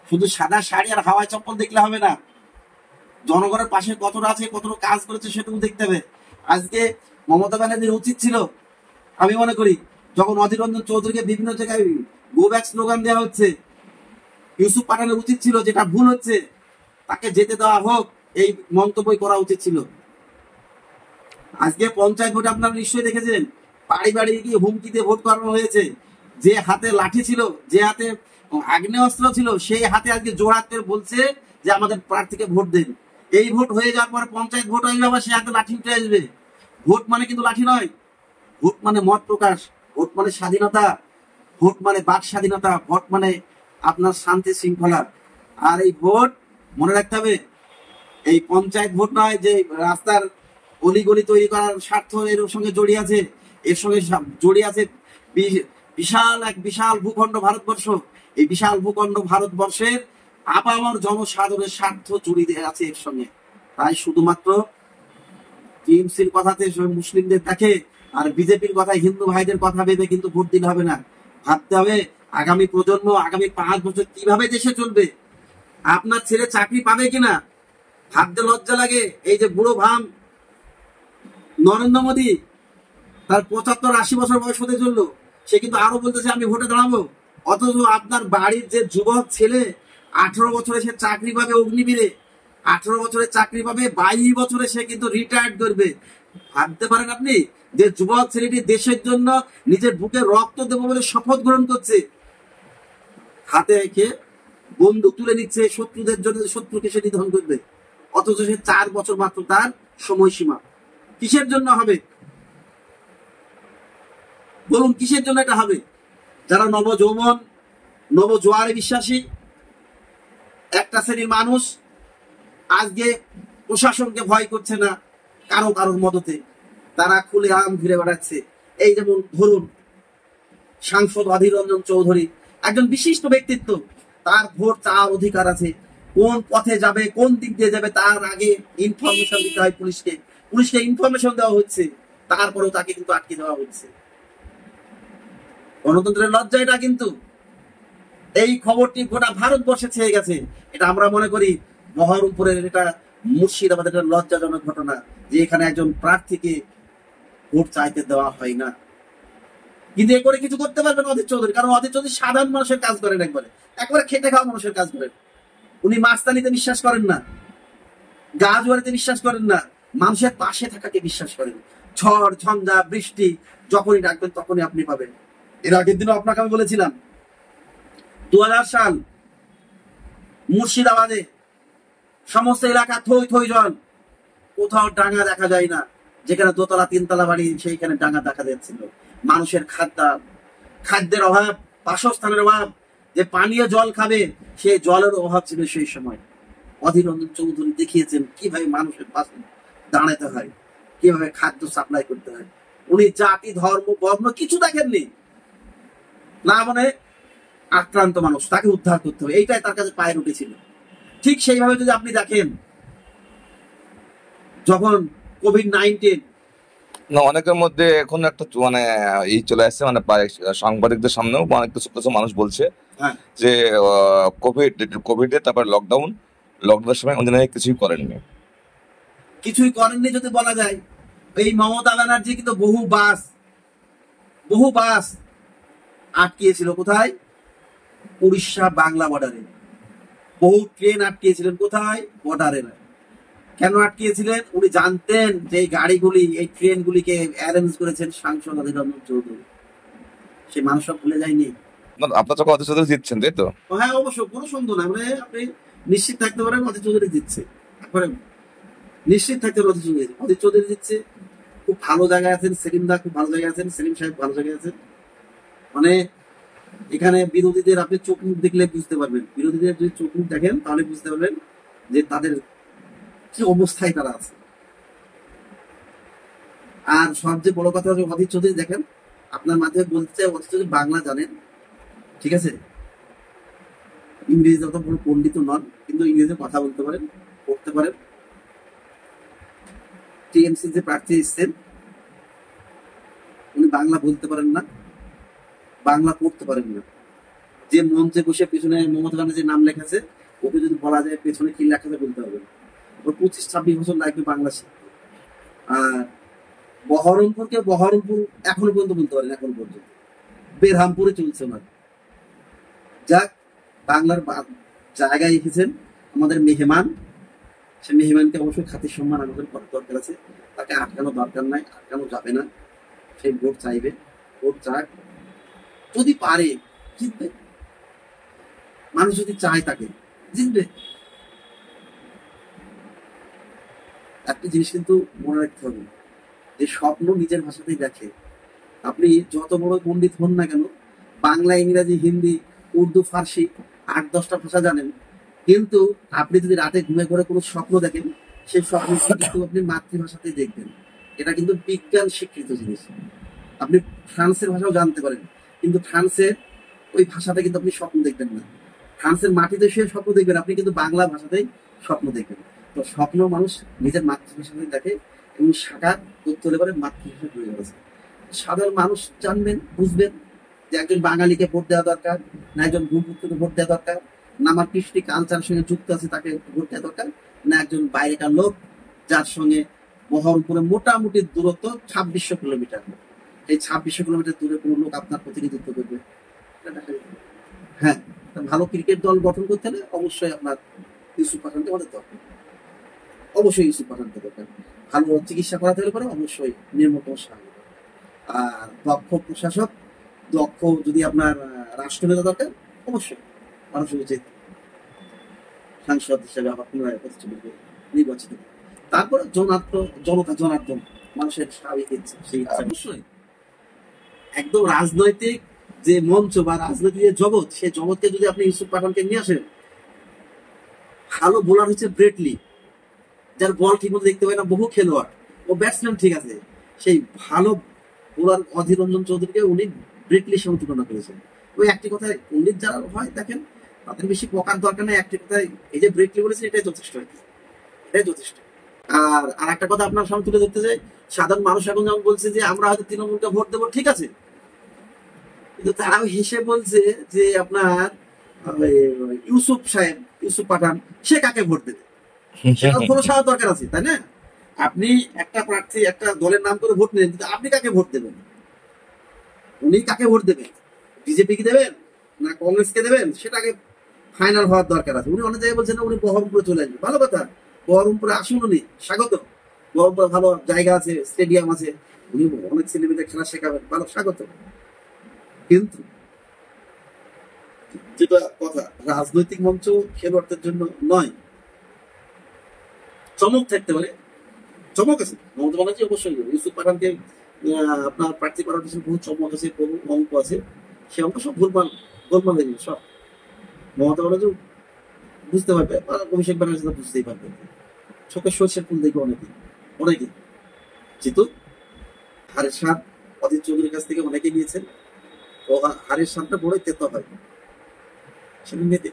শুধু সাদা শাড়ি আর হাওয়াই চপ্পল দেখলে হবে না, জনগণের পাশে কতটা আছে, কতটা কাজ করেছে সেটুকু দেখতে হবে। আজকে মমতা ব্যানার্জির উচিত ছিল, আমি মনে করি, যখন অধীর রঞ্জন চৌধুরীকে বিভিন্ন জায়গায় গো ব্যাক স্লোগান দেওয়া হচ্ছে, ইউসুফ পাঠানের উচিত ছিল, যেটা ভুল হচ্ছে তাকে যেতে দেওয়া হোক, এই মন্তব্যই করা উচিত ছিল। আজকে পঞ্চায়েত ভোটে আপনারা নিশ্চয়ই দেখেছেন, বাড়ি বাড়ি গিয়ে হুমকি দিয়ে ভোট করানো হয়েছে। যে হাতে লাঠি ছিল, যে হাতে আগ্নেয়াস্ত্র ছিল, সেই হাতে আজকে জোড়হাত করে বলছে যে আমাদের প্রার্থীকে ভোট দেন। এই ভোট হয়ে যাওয়ার পরে পঞ্চায়েত ভোট হয়ে যাবে, সে হাতে লাঠি উঠে আসবে। ভোট মানে কিন্তু লাঠি নয়, ভোট মানে মত প্রকাশ, ভোট মানে স্বাধীনতা, ভোট মানে বাক স্বাধীনতা, ভোট মানে আপনার শান্তি শৃঙ্খলা। আর এই ভোট মনে রাখতে হবে, এই পঞ্চায়েত ভোট নয় যে রাস্তার অলিগলি তৈরি করার স্বার্থ এর সঙ্গে জড়িয়ে আছে। এর সঙ্গে জড়িয়ে আছে বিশাল ভূখণ্ড ভারতবর্ষ। এই বিশাল ভূখণ্ড ভারতবর্ষের আপামর জনসাধারণের স্বার্থ জড়িয়ে আছে এর সঙ্গে। তাই শুধুমাত্র টিএমসির কথাতে মুসলিমদের দেখে আর বিজেপির কথায় হিন্দু ভাইদের কথা ভেবে কিন্তু ভোট দিলে হবে না। ভাবতে হবে আগামী প্রজন্ম, আগামী 5 বছর কিভাবে দেশে চলবে। আপনার ছেলে চাকরি পাবে কিনা ভাবতে লজ্জা লাগে। এই যে বুড়ো ভাম নরেন্দ্র মোদী, তার 75-80 বছর বয়স হতে চললো, সে কিন্তু আরো বলতেছে আমি ভোটে দাঁড়াবো। অথচ আপনার বাড়ির যে যুবক ছেলে 18 বছরে সে চাকরি পাবে অগ্নিবীরে, 18 বছরে চাকরি পাবে, 22 বছরে সে কিন্তু রিটায়ার্ড করবে। ভাবতে পারেন আপনি যে যুবক ছেলেটি দেশের জন্য নিজের বুকে রক্ত দেবো বলে শপথ গ্রহণ করছে, হাতে রেখে বন্দুক তুলে নিচ্ছে শত্রুদের জন্য, শত্রুকে সে নিধন করবে। অথচ সে 4 বছর মাত্র তার সময়সীমা। কিসের জন্য হবে বলুন, কিসের জন্য এটা হবে? যারা নবযৌবন, নবজোয়ারে বিশ্বাসী একটা শ্রেণীর মানুষ আজকে প্রশাসনকে ভয় করছে না কারোর মদতে, তারা খুলে আম ঘুরে বেড়াচ্ছে। এই যেমন ধরুন সাংসদ অধীর রঞ্জন চৌধুরী, একজন বিশিষ্ট ব্যক্তিত্ব, তার ভোট চাওয়ার অধিকার আছে। কোন পথে যাবে, কোন দিক দিয়ে যাবে, তার আগে ইনফরমেশন দিতে হয় পুলিশকে। পুলিশকে ইনফরমেশন দেওয়া হচ্ছে, তারপরেও তাকে কিন্তু আটকে দেওয়া হচ্ছে। গণতন্ত্রের লজ্জা এটা। কিন্তু এই খবরটি গোটা ভারতবর্ষে ছেয়ে গেছে। এটা আমরা মনে করি বহরমপুরের, এটা মুর্শিদাবাদের একটা লজ্জাজনক ঘটনা যে এখানে একজন প্রার্থীকে ভোট চাইতে দেওয়া হয় না। কিন্তু এ করে কিছু করতে পারবেন অধীর চৌধুরী, কারণ অধীর চৌধুরী সাধারণ মানুষের কাজ করেন, একবারে খেটে খাওয়া মানুষের কাজ করেন। উনি মাস্তানিতে বিশ্বাস করেন না, গা জোয়ারিতে বিশ্বাস করেন না, মানুষের পাশে থাকাকে বিশ্বাস করেন। ঝড় ঝঞ্ঝা বৃষ্টি যখনই ডাকবেন তখনই আপনি পাবেন। এর আগের দিনও আপনাকে আমি বলেছিলাম 2000 সাল মুর্শিদাবাদে সমস্ত এলাকা থই থই জল, কোথাও ডাঙ্গা দেখা যায় না। যেখানে দোতলা 3 তলা বাড়ি সেইখানে ডাঙ্গা দেখা যাচ্ছিল। মানুষের খাদ্যের অভাব, বাসস্থানের অভাব, যে পানীয় জল খাবে সেই জলের অভাব ছিল সেই সময়। অধীর রঞ্জন চৌধুরী দেখিয়েছেন কিভাবে মানুষের পাশে দাঁড়াতে হয়, কিভাবে খাদ্য সাপ্লাই করতে হয়। উনি জাতি ধর্ম বর্ণ কিছু দেখেননি, না মানে আক্রান্ত মানুষ তাকে উদ্ধার করতে হবে, এইটাই তার কাছে পায়ের উঠেছিল। ঠিক সেইভাবে যদি আপনি দেখেন যখন কোভিড-19, না অনেকের মধ্যে এখন একটা মানে এই চলে আসছে, মানে সাংবাদিকদের সামনেও অনেক কিছু কিছু মানুষ বলছে যে কোভিডে তারপর লকডাউনের সময় উনি কিছুই করেননি যদি বলা যায়। এই মমতা ব্যানার্জি কিন্তু বহু বাস আটকিয়েছিল কোথায়? উড়িষ্যা বাংলা বর্ডারে। বহু ট্রেন আটকিয়েছিলেন কোথায়? বর্ডারে। কেন আটকিয়েছিলেন? উনি জানতেন যে এই গাড়িগুলি, এই ট্রেনগুলিকে অ্যারেঞ্জ করেছেন সাংসদ অধীর রঞ্জন চৌধুরী। সে মানুষরা ভুলে যায়নি। আপনার চোখে অধীর চৌধুরী জিতছেন, তাই তো? হ্যাঁ অবশ্য, কোনো সন্দেহ না। মানে আপনি নিশ্চিত থাকতে পারেন অধীর চৌধুরী জিতছে, নিশ্চিত থাকতে পারেন অধীর চৌধুরী জিতছে। খুব ভালো জায়গায় আছেন সেলিম দা, খুব ভালো জায়গায় আছেন সেলিম সাহেব, ভালো জায়গায় আছেন। মানে এখানে বিরোধীদের আপনি চোখ মুখ দেখলে বুঝতে পারবেন, বিরোধীদের যদি চোখ মুখ দেখেন তাহলে বুঝতে পারবেন যে তাদের কি অবস্থায় তারা আছে। আর সবচেয়ে বড় কথা হচ্ছে অধীর চৌধুরী, দেখেন আপনার মাধ্যমে বলতে চাই, অধীর চৌধুরী বাংলা জানেন, ঠিক আছে, ইংরেজি অত বড় পণ্ডিত নন, কিন্তু ইংরেজিতে কথা বলতে পারেন, পড়তে পারেন। টিএমসি যে প্রার্থী এসছেন উনি বাংলা বলতে পারেন না, বাংলা পড়তে পারেন না, যে মঞ্চে বসে পেছনে মমতা ব্যানার্জির নাম লেখাছে, ওকে যদি বলা যায় পেছনে কি লেখাছে বলতে হবে, ওর 25-26 বছর লাগবে বাংলা শিখতে। আর বহরমপুরকে বহরমপুর এখনো পর্যন্ত বলতে পারেন, এখন পর্যন্ত বেরহামপুরে চলছে না। যাক, বাংলার জায়গায় এসেছেন আমাদের মেহমান, সে মেহমানকে অবশ্যই খাতির সম্মান আমাদের করার দরকার আছে। তাকে আটকানো দরকার নাই, আটকানো যাবে না। সেই ভোট চাইবে, ভোট চাক, যদি পারে জিতবে, মানুষ যদি চায় তাকে জিতবে। একটা জিনিস কিন্তু মনে রাখতে হবে, যে স্বপ্ন নিজের ভাষাতেই দেখে। আপনি যত বড় পণ্ডিত হন না কেন, বাংলা, ইংরেজি, হিন্দি, উর্দু, ফার্সি 8-10টা ভাষা জানেন, কিন্তু আপনি যদি রাতে ঘুমে করে কোনো স্বপ্ন দেখেন, সেই স্বপ্ন কিন্তু আপনি মাতৃভাষাতেই দেখবেন। এটা কিন্তু বিজ্ঞান স্বীকৃত জিনিস। আপনি ফ্রান্সের ভাষাও জানতে পারেন, কিন্তু ফ্রান্সের ওই ভাষাতে কিন্তু আপনি স্বপ্ন দেখবেন না। ফ্রান্সের মাটিতে সে স্বপ্ন দেখবেন, আপনি কিন্তু বাংলা ভাষাতেই স্বপ্ন দেখবেন। তো স্বপ্ন মানুষ নিজের মাতৃভাষাতেই দেখে, এবং সাকার করতে হলে পরে মাতৃভাষা প্রয়োজন আছে। সাধারণ মানুষ জানবেন, বুঝবেন যে একজন বাঙালিকে ভোট দেওয়া দরকার, না একজন ভূমিপুত্রকে ভোট দেওয়া দরকার, না আমার কৃষ্টি কালচারের সঙ্গে যুক্ত আছে তাকে ভোট দেওয়া দরকার, না একজন বাইরেকার লোক যার সঙ্গে বহরমপুরে মোটামুটি দূরত্ব 2600 কিলোমিটার। এই 2600 কিলোমিটার দূরে কোনো লোক আপনার প্রতিনিধিত্ব করবে? হ্যাঁ, ভালো ক্রিকেট দল গঠন করতে হলে অবশ্যই আপনার ইউসুফ পাঠানকে আমাদের দরকার, অবশ্যই ইউসুফ পাঠানকে দরকার। ভালো চিকিৎসা করাতে হলে পরে অবশ্যই নির্মম সাহায্য। আর দক্ষ প্রশাসক, দক্ষ যদি আপনার রাষ্ট্রনেতা দরকার, অবশ্যই মানুষ উচিত সাংসদ হিসেবে আবার পুনরায় প্রতিষ্ঠিত নির্বাচিত। তারপরে জনার্দন মানুষের স্বাভাবিক ইচ্ছা, সেই ইচ্ছা অবশ্যই একদম রাজনৈতিক যে মঞ্চ বা রাজনৈতিক যে জগৎ, সেই জগৎকে যদি আপনি ইউসুফ পাঠানকে নিয়ে আসেন, ভালো বোলার হচ্ছে ব্রেটলি, যার বল ঠিক মতো দেখতে পায় না বহু খেলোয়াড়, ও ব্যাটসম্যান ঠিক আছে, সেই ভালো বোলার অধীর রঞ্জন চৌধুরীকে উনি ব্রেটলির সঙ্গে তুলনা করেছেন। ওই একটি কথায় পণ্ডিত যারা হয় দেখেন, তাদের বেশি পকার দরকার নেই, একটি কথায় এই যে ব্রেটলি বলেছেন এটাই যথেষ্ট, এটাই যথেষ্ট। আর একটা কথা আপনার সামনে তুলে ধরতে চাই, সাধারণ মানুষ এখন যেমন বলছে যে আমরা হয়তো তৃণমূলকে ভোট দেবো, ঠিক আছে, কিন্তু তারাও হেসে বলছে যে আপনার ইউসুফ পাঠান সে কাকে ভোট দেবে, সেটাও কোনো সাহস দরকার আছে, তাই না? আপনি একটা প্রার্থী একটা দলের নাম করে ভোট নিলেন, কিন্তু আপনি কাকে ভোট দেবেন? উনি কাকে ভোট দেবেন? বিজেপিকে দেবেন না কংগ্রেসকে দেবেন, সেটাকে ফাইনাল হওয়ার দরকার আছে। উনি অনেক জায়গায় বলছেন না উনি বহরমপুরে চলে আসবেন, ভালো কথা, বহরমপুরে আসুন, উনি স্বাগত। বহরমপুরে ভালো জায়গা আছে, স্টেডিয়াম আছে, উনি অনেক ছেলেমেয়েদের খেলা শেখাবেন, ভালো, স্বাগত। কিন্তু যেটা কথা, রাজনৈতিক মঞ্চ খেলোয়াড়দের জন্য নয়। চমক থাকতে পারে, চমক আছে, মমতা ব্যানার্জি অবশ্যই ইউসুফ পাঠানকে আপনার প্রার্থী করার পিছনে বহু চমক আছে, বহু অঙ্ক আছে, সে অঙ্ক সব গোলমাল হয়ে যাবে সব। মমতা ব্যানার্জি বুঝতে পারবে, অভিষেক ব্যানার্জি তো বুঝতেই পারবে, চোখের সর্ষের ফুল দেখবে অনেকে যেহেতু হারের স্বাদ অজিত চৌধুরীর কাছ থেকে অনেকে নিয়েছেন, ও হারের স্বাদটা বড়ই তেতো হয়, সেটা নিতে